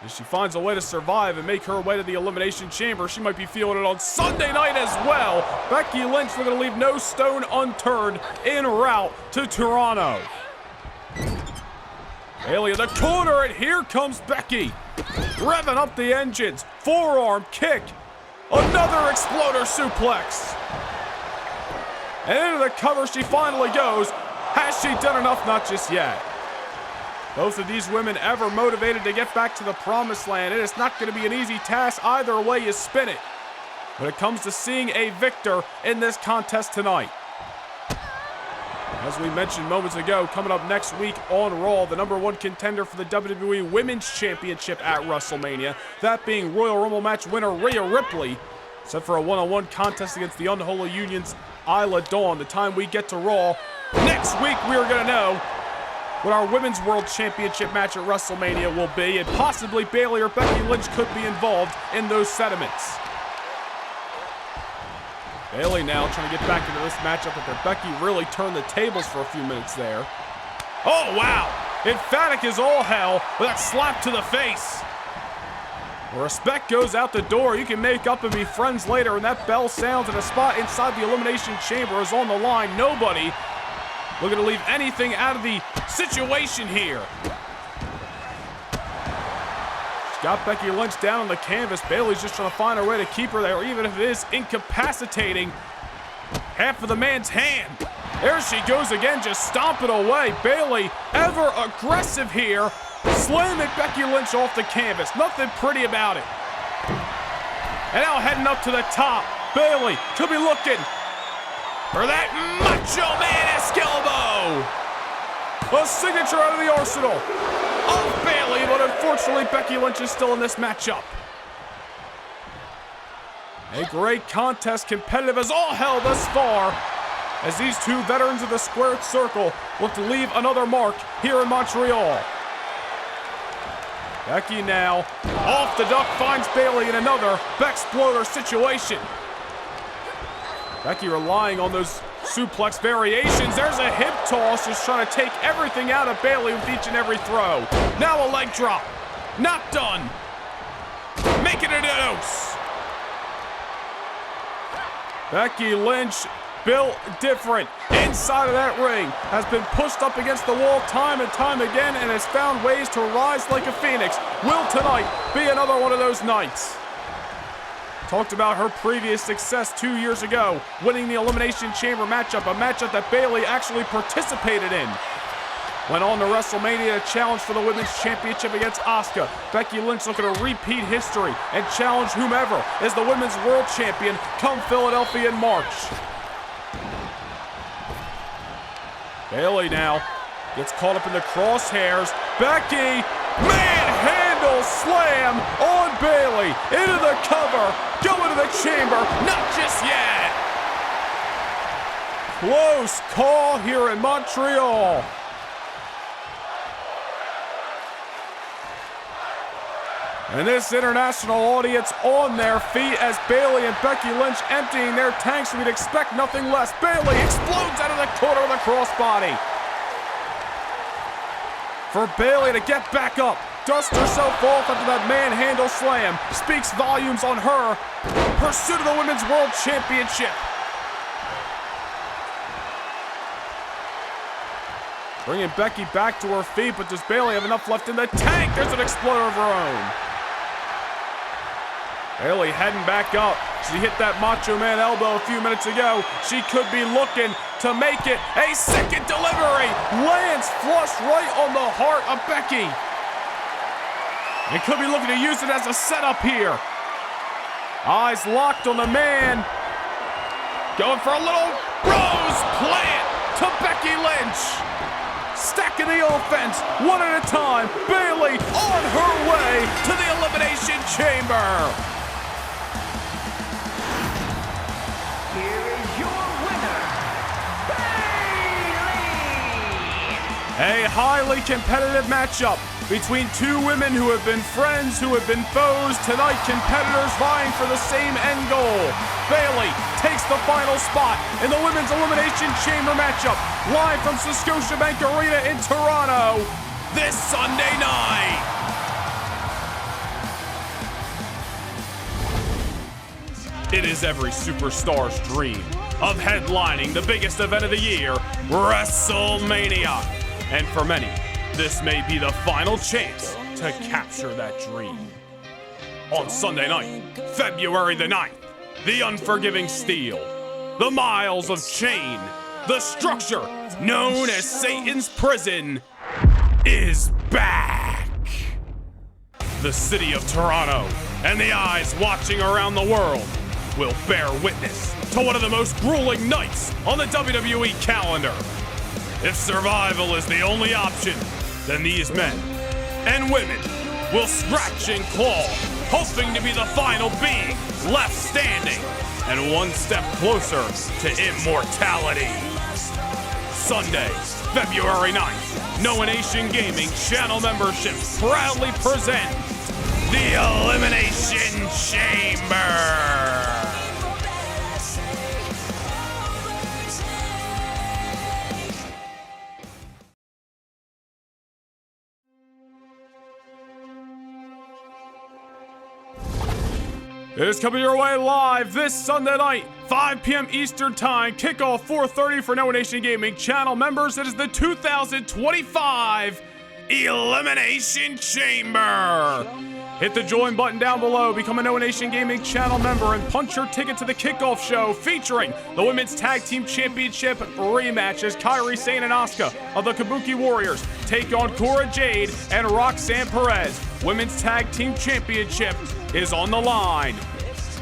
If she finds a way to survive and make her way to the Elimination Chamber, she might be feeling it on Sunday night as well. Becky Lynch looking to leave no stone unturned en route to Toronto. Bayley in the corner, and here comes Becky. Revving up the engines. Forearm kick. Another exploder suplex. And into the cover she finally goes. Has she done enough? Not just yet. Both of these women ever motivated to get back to the promised land. It is not going to be an easy task either way you spin it when it comes to seeing a victor in this contest tonight. As we mentioned moments ago, coming up next week on Raw, the #1 contender for the WWE Women's Championship at WrestleMania, that being Royal Rumble match winner Rhea Ripley, set for a one-on-one contest against the Unholy Union's Isla Dawn. The time we get to Raw next week, we are going to know what our Women's World Championship match at WrestleMania will be, and possibly Bayley or Becky Lynch could be involved in those sentiments. Bayley now trying to get back into this matchup after Becky really turned the tables for a few minutes there. Oh, wow. Emphatic as all hell with that slap to the face. Respect goes out the door. You can make up and be friends later, and that bell sounds, and a spot inside the Elimination Chamber is on the line. Nobody looking to leave anything out of the situation here. She's got Becky Lynch down on the canvas. Bayley's just trying to find her way to keep her there, even if it is incapacitating half of the man's hand. There she goes again, just stomping away. Bayley, ever aggressive here, slamming Becky Lynch off the canvas. Nothing pretty about it. And now heading up to the top. Bayley could be looking for that Macho Man-esque elbow. A signature out of the arsenal of Bayley, but unfortunately Becky Lynch is still in this matchup. A great contest, competitive as all hell thus far, as these two veterans of the squared circle look to leave another mark here in Montreal. Becky now off the duck, finds Bayley in another Bexploder situation. Becky relying on those suplex variations. There's a hip toss, just trying to take everything out of Bayley with each and every throw. Now a leg drop. Not done. Making it a dose. Becky Lynch, built different inside of that ring, has been pushed up against the wall time and time again and has found ways to rise like a phoenix. Will tonight be another one of those nights? Talked about her previous success 2 years ago, winning the Elimination Chamber matchup, a matchup that Bayley actually participated in. Went on to WrestleMania to challenge for the Women's Championship against Asuka. Becky Lynch looking to repeat history and challenge whomever is the Women's World Champion come Philadelphia in March. Bayley now gets caught up in the crosshairs. Becky, manhandle slam on Bayley. Into the cover, going to the chamber, not just yet. Close call here in Montreal. And this international audience on their feet as Bayley and Becky Lynch emptying their tanks. We'd expect nothing less. Bayley explodes out of the corner with a crossbody. For Bayley to get back up, dust herself off after that manhandle slam, speaks volumes on her pursuit of the Women's World Championship. Bringing Becky back to her feet, but does Bayley have enough left in the tank? There's an exploder of her own. Bayley heading back up. She hit that Macho Man elbow a few minutes ago. She could be looking to make it a second delivery. Lands flush right on the heart of Becky. And could be looking to use it as a setup here. Eyes locked on the man. Going for a little rose plant to Becky Lynch. Stacking the offense one at a time. Bayley on her way to the Elimination Chamber. A highly competitive matchup between two women who have been friends, who have been foes. Tonight, competitors vying for the same end goal. Bayley takes the final spot in the Women's Elimination Chamber matchup, live from Scotiabank Arena in Toronto this Sunday night. It is every superstar's dream of headlining the biggest event of the year, WrestleMania. And for many, this may be the final chance to capture that dream. On Sunday night, February the 9th, the unforgiving steel, the miles of chain, the structure known as Satan's prison is back. The city of Toronto and the eyes watching around the world will bear witness to one of the most grueling nights on the WWE calendar. If survival is the only option, then these men and women will scratch and claw, hoping to be the final being left standing and one step closer to immortality. Sunday, February 9th, Noah Nation Gaming channel memberships proudly present the Elimination Chamber. It is coming your way live this Sunday night, 5 p.m. Eastern Time, kickoff 4:30 for Noah Nation Gaming channel members. It is the 2025 Elimination Chamber. Hit the join button down below, become a Noah Nation Gaming channel member, and punch your ticket to the kickoff show featuring the Women's Tag Team Championship rematch as Kairi Sane and Asuka of the Kabuki Warriors take on Cora Jade and Roxanne Perez. Women's Tag Team Championship is on the line.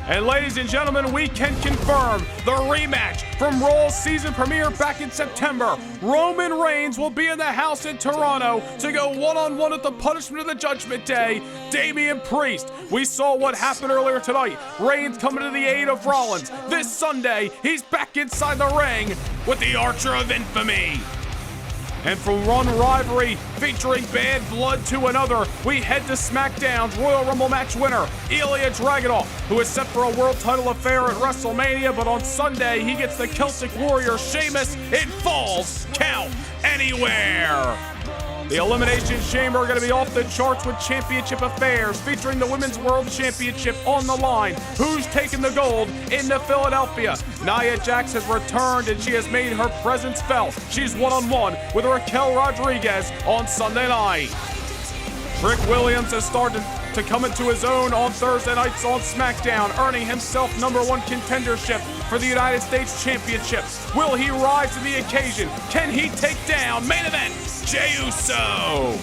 And ladies and gentlemen, we can confirm the rematch from Raw's season premiere back in September. Roman Reigns will be in the house in Toronto to go one-on-one at the Punishment of the Judgment Day. Damian Priest. We saw what happened earlier tonight. Reigns coming to the aid of Rollins. This Sunday, he's back inside the ring with the Archer of Infamy. And from one rivalry featuring Bad Blood to another, we head to SmackDown's Royal Rumble match winner, Ilya Dragunov, who is set for a world title affair at WrestleMania, but on Sunday he gets the Celtic Warrior Sheamus. It falls count anywhere. The Elimination Chamber are going to be off the charts with championship affairs featuring the Women's World Championship on the line. Who's taking the gold into Philadelphia? Nia Jax has returned and she has made her presence felt. She's one-on-one with Raquel Rodriguez on Sunday night. Rick Williams has started to come into his own on Thursday nights on SmackDown, earning himself #1 contendership for the United States Championship. Will he rise to the occasion? Can he take down main event Jey Uso?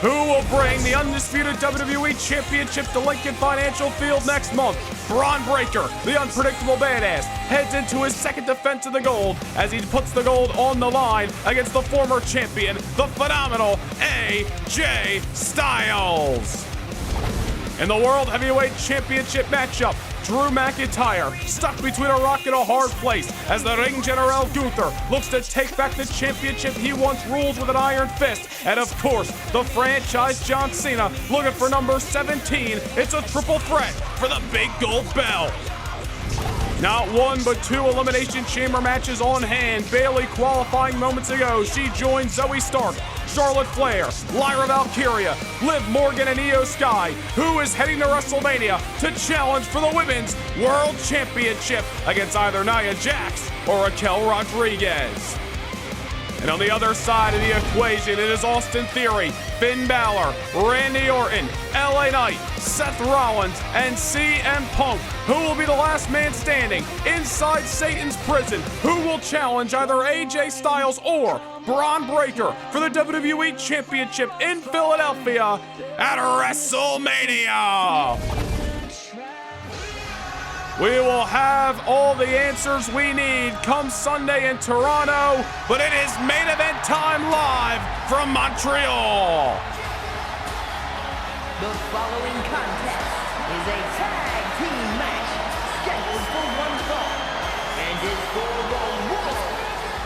Who will bring the undisputed WWE Championship to Lincoln Financial Field next month? Braun Breaker, the unpredictable badass, heads into his second defense of the gold as he puts the gold on the line against the former champion, the phenomenal AJ Styles. In the World Heavyweight Championship matchup, Drew McIntyre stuck between a rock and a hard place as the Ring General Gunther looks to take back the championship he once ruled with an iron fist. And of course, the franchise John Cena looking for number 17. It's a triple threat for the big gold belt. Not one, but two Elimination Chamber matches on hand. Bayley qualifying moments ago. She joined Zoe Stark, Charlotte Flair, Lyra Valkyria, Liv Morgan, and Io Sky, who is heading to WrestleMania to challenge for the Women's World Championship against either Nia Jax or Raquel Rodriguez. And on the other side of the equation, it is Austin Theory, Finn Balor, Randy Orton, LA Knight, Seth Rollins, and CM Punk. Who will be the last man standing inside Satan's prison? Who will challenge either AJ Styles or Braun Breaker for the WWE Championship in Philadelphia at WrestleMania? We will have all the answers we need come Sunday in Toronto, but it is main event time live from Montreal. The following contest is a tag team match scheduled for one fall and is for the World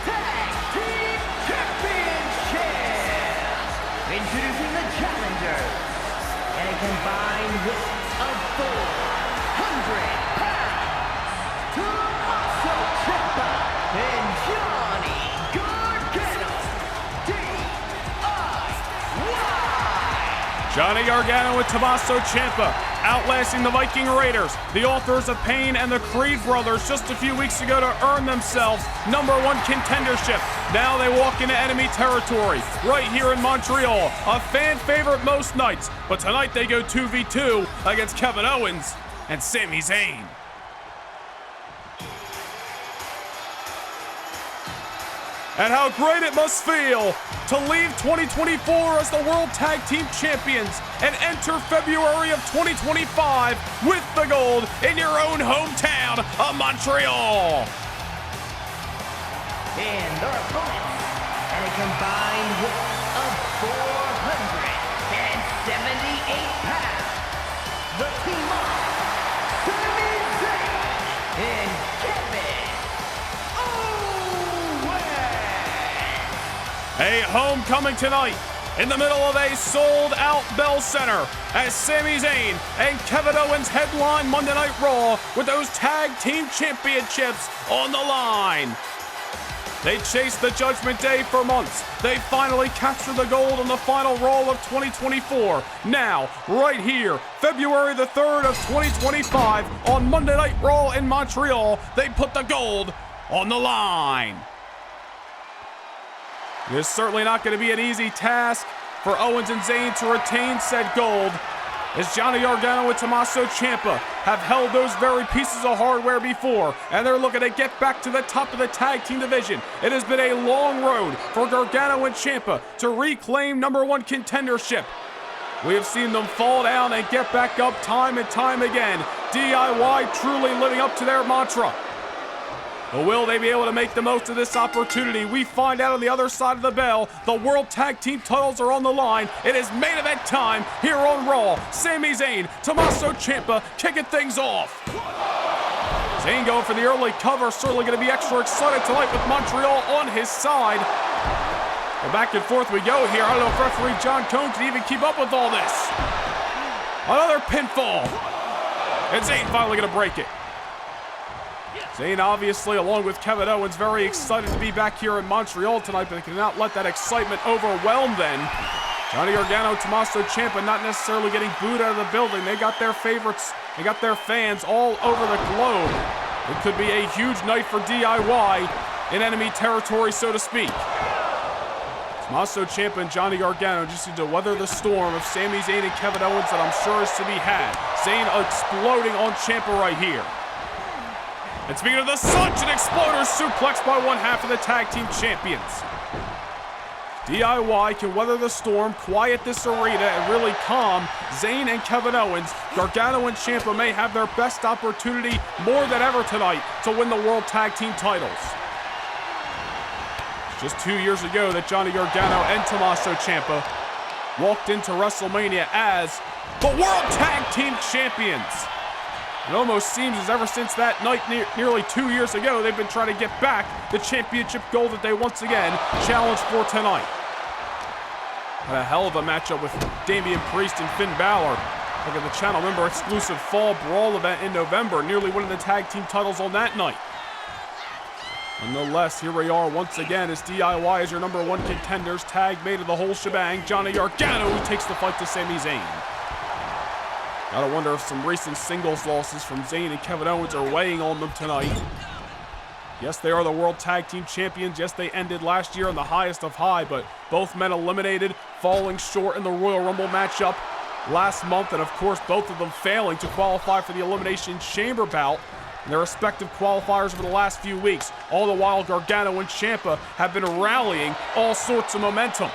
Tag Team Championship. combined weight of 400 pounds, Tommaso Ciampa and Johnny Gargano, DIY. Johnny Gargano and Tommaso Ciampa outlasting the Viking Raiders, the Authors of Pain, and the Creed brothers just a few weeks ago to earn themselves #1 contendership. Now they walk into enemy territory right here in Montreal, a fan favorite most nights, but tonight they go 2v2 against Kevin Owens and Sami Zayn. And how great it must feel to leave 2024 as the World Tag Team Champions and enter February of 2025 with the gold in your own hometown of Montreal. And their opponents at a combined weight of 478 pounds, the team of Sami Zayn and Kevin Owens. A homecoming tonight in the middle of a sold-out Bell Center as Sami Zayn and Kevin Owens headline Monday Night Raw with those Tag Team Championships on the line. They chased the Judgment Day for months. They finally captured the gold on the final Raw of 2024. Now, right here, February the 3rd of 2025, on Monday Night Raw in Montreal, they put the gold on the line. It is certainly not going to be an easy task for Owens and Zayn to retain said gold, as Johnny Gargano and Tommaso Ciampa have held those very pieces of hardware before, and they're looking to get back to the top of the tag team division. It has been a long road for Gargano and Ciampa to reclaim #1 contendership. We have seen them fall down and get back up time and time again. DIY truly living up to their mantra. But will they be able to make the most of this opportunity? We find out on the other side of the bell. The World Tag Team titles are on the line. It is main event time here on Raw. Sami Zayn, Tommaso Ciampa kicking things off. Zayn going for the early cover. Certainly going to be extra excited tonight with Montreal on his side. Well, back and forth we go here. I don't know if referee John Cone can even keep up with all this. Another pinfall. And Zayn finally going to break it. Zayn, obviously, along with Kevin Owens, very excited to be back here in Montreal tonight, but they cannot let that excitement overwhelm them. Johnny Gargano, Tommaso Ciampa not necessarily getting booed out of the building. They got their favorites, they got their fans all over the globe. It could be a huge night for DIY in enemy territory, so to speak. Tommaso Ciampa and Johnny Gargano just need to weather the storm of Sami Zayn and Kevin Owens that I'm sure is to be had. Zayn exploding on Ciampa right here. And speaking of the Such, an exploder suplex by one half of the Tag Team Champions. DIY can weather the storm, quiet this arena, and really calm Zayn and Kevin Owens. Gargano and Ciampa may have their best opportunity more than ever tonight to win the World Tag Team titles. Just 2 years ago that Johnny Gargano and Tommaso Ciampa walked into WrestleMania as the World Tag Team Champions. It almost seems as ever since that night nearly 2 years ago, they've been trying to get back the championship gold that they once again challenged for tonight. Had a hell of a matchup with Damian Priest and Finn Balor. Look at the channel member exclusive Fall Brawl event in November, nearly winning the tag team titles on that night. Nonetheless, here we are once again as DIY is your #1 contenders, tag made of the whole shebang. Johnny Gargano who takes the fight to Sami Zayn. Gotta wonder if some recent singles losses from Zayn and Kevin Owens are weighing on them tonight. Yes, they are the World Tag Team Champions. Yes, they ended last year on the highest of high, but both men eliminated, falling short in the Royal Rumble matchup last month, and of course, both of them failing to qualify for the Elimination Chamber bout in their respective qualifiers over the last few weeks. All the while, Gargano and Ciampa have been rallying all sorts of momentum.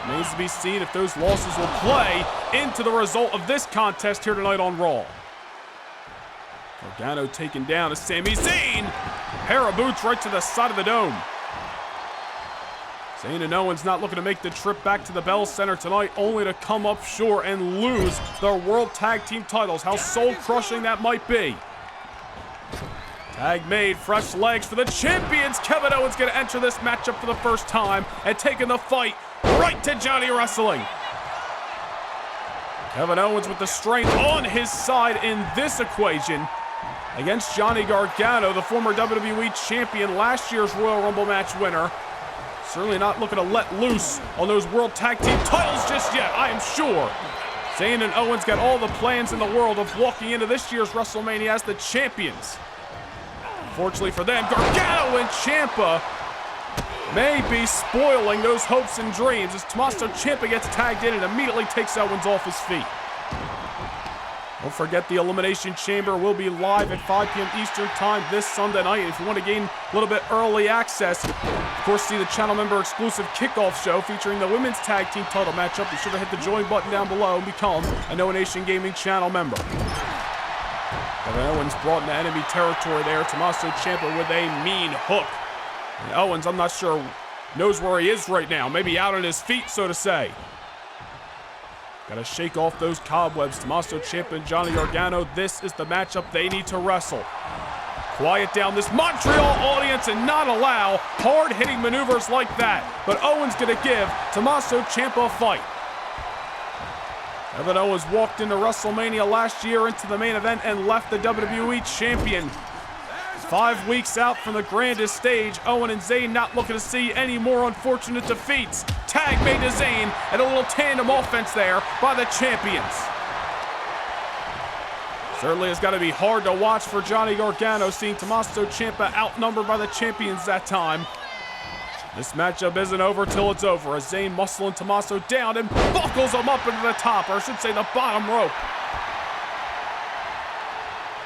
Remains to be seen if those losses will play into the result of this contest here tonight on Raw. Gargano taken down as Sami Zayn. Pair of boots right to the side of the dome. Zayn and Owens not looking to make the trip back to the Bell Center tonight, only to come up short and lose their World Tag Team titles. How soul-crushing that might be. Tag made, fresh legs for the champions. Kevin Owens going to enter this matchup for the first time and taking the fight right to Johnny Wrestling. Kevin Owens with the strength on his side in this equation against Johnny Gargano, the former WWE champion, last year's Royal Rumble match winner. Certainly not looking to let loose on those World Tag Team titles just yet, I am sure. Zayn and Owens got all the plans in the world of walking into this year's WrestleMania as the champions. Fortunately for them, Gargano and Ciampa may be spoiling those hopes and dreams as Tommaso Ciampa gets tagged in and immediately takes Owens off his feet. Don't forget the Elimination Chamber will be live at 5 p.m. Eastern Time this Sunday night. If you want to gain a little bit early access, of course, see the channel member exclusive kickoff show featuring the women's tag team title matchup. Be sure to hit the join button down below and become a No Nation Gaming channel member. Kevin Owens brought into enemy territory there. Tommaso Ciampa with a mean hook. And Owens, I'm not sure, knows where he is right now. Maybe out on his feet, so to say. Gotta shake off those cobwebs. Tommaso Ciampa and Johnny Gargano, this is the matchup they need to wrestle. Quiet down this Montreal audience and not allow hard-hitting maneuvers like that. But Owens gonna give Tommaso Ciampa a fight. Kevin Owens walked into WrestleMania last year into the main event and left the WWE champion. 5 weeks out from the grandest stage, Owens and Zayn not looking to see any more unfortunate defeats. Tag made to Zayn and a little tandem offense there by the champions. Certainly it's got to be hard to watch for Johnny Gargano, seeing Tommaso Ciampa outnumbered by the champions that time. This matchup isn't over till it's over as Zayn muscling Tommaso down and buckles him up into the top, or I should say the bottom rope.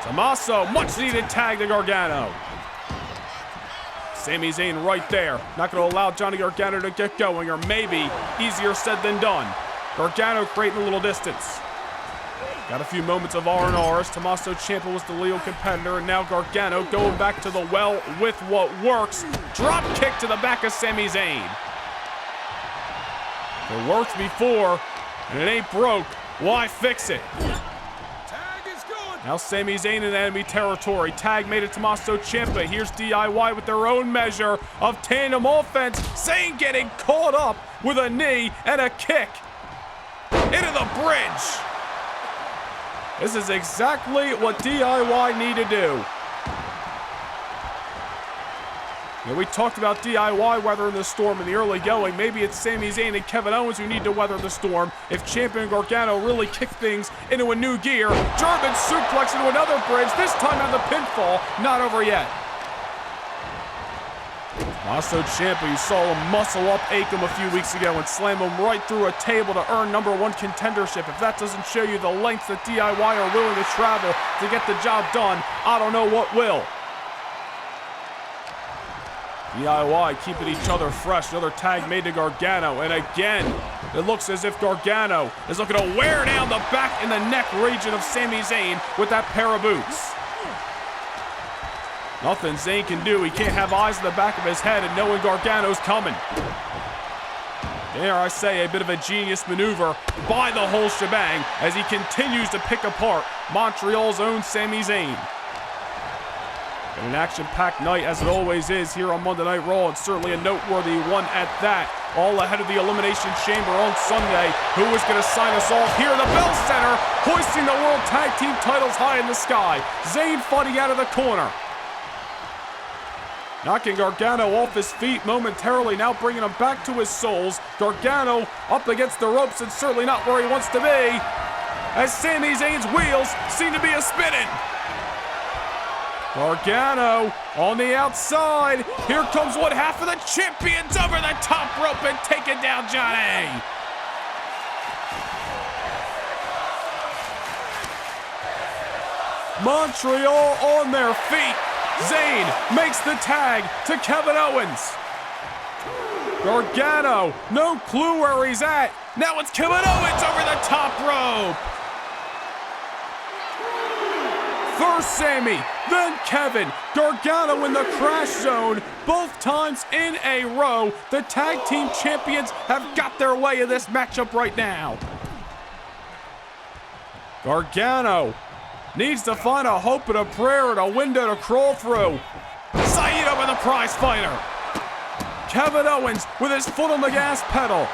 Tommaso, much needed tag to Gargano. Sami Zayn right there. Not going to allow Johnny Gargano to get going, or maybe easier said than done. Gargano creating a little distance. Got a few moments of R&R as Tommaso Ciampa was the legal competitor, and now Gargano going back to the well with what works. Drop kick to the back of Sami Zayn. It worked before, and it ain't broke. Why fix it? Now Sami Zayn in enemy territory. Tag made it Tommaso Ciampa. Here's DIY with their own measure of tandem offense. Zayn getting caught up with a knee and a kick into the bridge. This is exactly what DIY need to do. Yeah, we talked about DIY weathering the storm in the early going. Maybe it's Sami Zayn and Kevin Owens who need to weather the storm. If Ciampa and Gargano really kick things into a new gear, German suplex into another bridge, this time on the pinfall, not over yet. Tommaso Ciampa, you saw him muscle up Akam a few weeks ago and slam him right through a table to earn #1 contendership. If that doesn't show you the lengths that DIY are willing to travel to get the job done, I don't know what will. DIY keeping each other fresh. Another tag made to Gargano. And again, it looks as if Gargano is looking to wear down the back and the neck region of Sami Zayn with that pair of boots. Nothing Zayn can do. He can't have eyes in the back of his head and knowing Gargano's coming. Dare I say, a bit of a genius maneuver by the whole shebang as he continues to pick apart Montreal's own Sami Zayn. And an action-packed night, as it always is, here on Monday Night Raw, and certainly a noteworthy one at that. All ahead of the Elimination Chamber on Sunday. Who is going to sign us off here in the Bell Center, hoisting the World Tag Team titles high in the sky? Zayn fighting out of the corner. Knocking Gargano off his feet momentarily, now bringing him back to his soles. Gargano up against the ropes and certainly not where he wants to be, as Sami Zayn's wheels seem to be a-spinning. Gargano on the outside. Here comes one half of the champions over the top rope and taking down Johnny. Montreal on their feet. Zayn makes the tag to Kevin Owens. Gargano, no clue where he's at. Now it's Kevin Owens over the top rope. First Sami, then Kevin. Gargano in the crash zone both times in a row. The tag team champions have got their way in this matchup right now. Gargano needs to find a hope and a prayer and a window to crawl through. Zayn over the prize fighter. Kevin Owens with his foot on the gas pedal.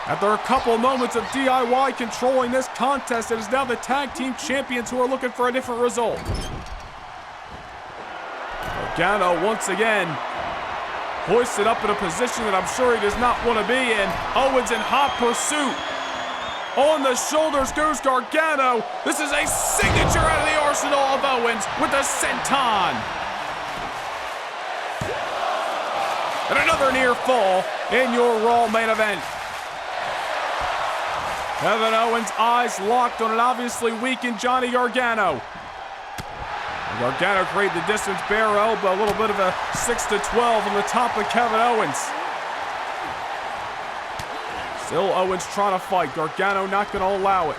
After a couple moments of DIY controlling this contest, it is now the tag team champions who are looking for a different result. Gargano once again hoisted up in a position that I'm sure he does not want to be in. Owens in hot pursuit. On the shoulders goes Gargano. This is a signature out of the arsenal of Owens with the senton. And another near fall in your Raw main event. Kevin Owens' eyes locked on an obviously weakened Johnny Gargano. Gargano created the distance, bare elbow, a little bit of a 6-12 on the top of Kevin Owens. Still Owens trying to fight. Gargano not going to allow it.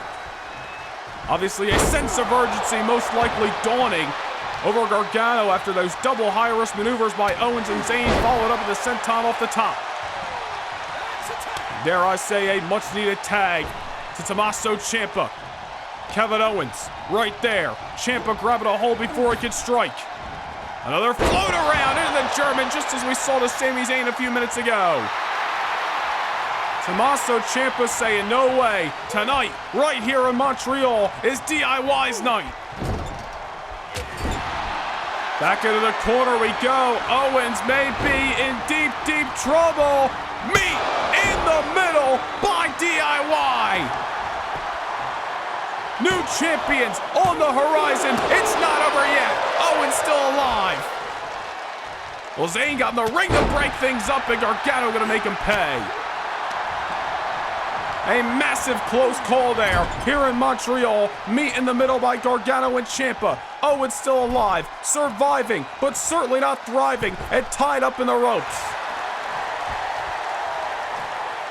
Obviously a sense of urgency most likely dawning over Gargano after those double high-risk maneuvers by Owens and Zayn, followed up with a senton off the top. Dare I say a much-needed tag to Tommaso Ciampa. Kevin Owens right there. Ciampa grabbing a hold before he could strike. Another float around into the German, just as we saw to Sami Zayn a few minutes ago. Tommaso Ciampa saying no way. Tonight, right here in Montreal, is DIY's night. Back into the corner we go. Owens may be in deep, deep trouble. Meet in the middle by DIY. New champions on the horizon. It's not over yet. Owens still alive. Well, Zayn got in the ring to break things up, and Gargano gonna make him pay. A massive close call there here in Montreal. Meet in the middle by Gargano and Ciampa. Owens still alive, surviving, but certainly not thriving, and tied up in the ropes.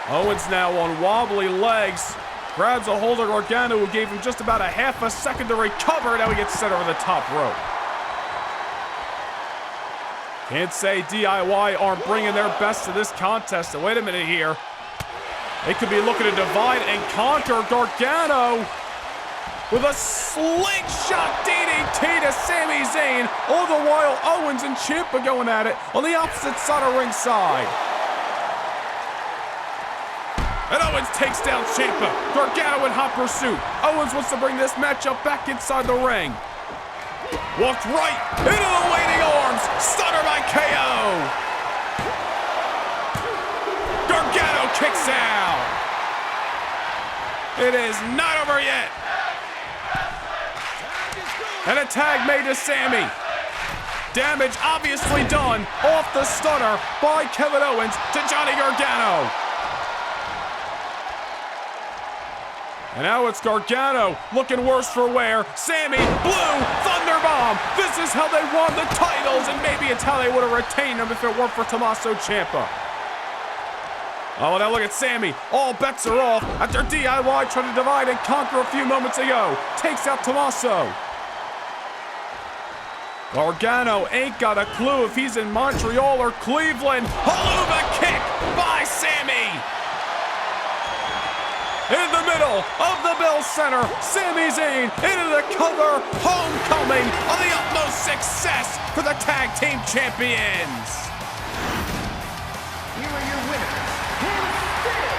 Owens now on wobbly legs. Grabs a hold of Gargano, who gave him just about a half a second to recover. Now he gets set over the top rope. Can't say DIY aren't bringing their best to this contest. So wait a minute here. They could be looking to divide and conquer. Gargano with a slingshot DDT to Sami Zayn. All the while Owens and Ciampa going at it on the opposite side of ringside. And Owens takes down Ciampa. Gargano in hot pursuit. Owens wants to bring this matchup back inside the ring. Walked right into the waiting arms. Stunner by KO. Gargano kicks out. It is not over yet. And a tag made to Sami. Damage obviously done off the stunner by Kevin Owens to Johnny Gargano. And now it's Gargano looking worse for wear. Sami, blue, thunderbomb. This is how they won the titles, and maybe it's how they would have retained them if it weren't for Tommaso Ciampa. Oh, now look at Sami. All bets are off after DIY tried to divide and conquer a few moments ago. Takes out Tommaso. Gargano ain't got a clue if he's in Montreal or Cleveland. Haluva kick by Sami. In the middle of the Bell Center, Sami Zayn into the cover, homecoming of the utmost success for the tag team champions. Here are your winners, and still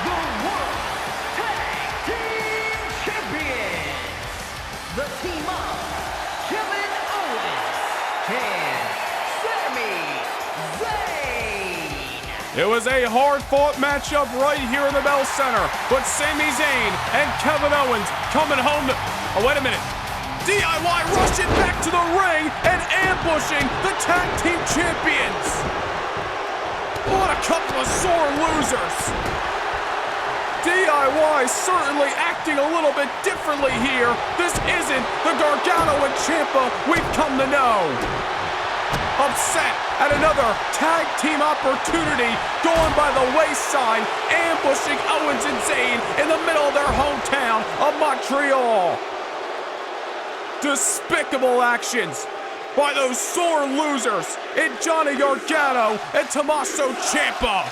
the World Tag Team Champions, the team of Kevin Owens and Sami Zayn. It was a hard-fought matchup right here in the Bell Center, but Sami Zayn and Kevin Owens coming home to... Oh, wait a minute. DIY rushing back to the ring and ambushing the tag team champions. What a couple of sore losers. DIY certainly acting a little bit differently here. This isn't the Gargano and Ciampa we've come to know. Upset at another tag team opportunity going by the wayside, ambushing Owens and Zayn in the middle of their hometown of Montreal. Despicable actions by those sore losers in Johnny Gargano and Tommaso Ciampa.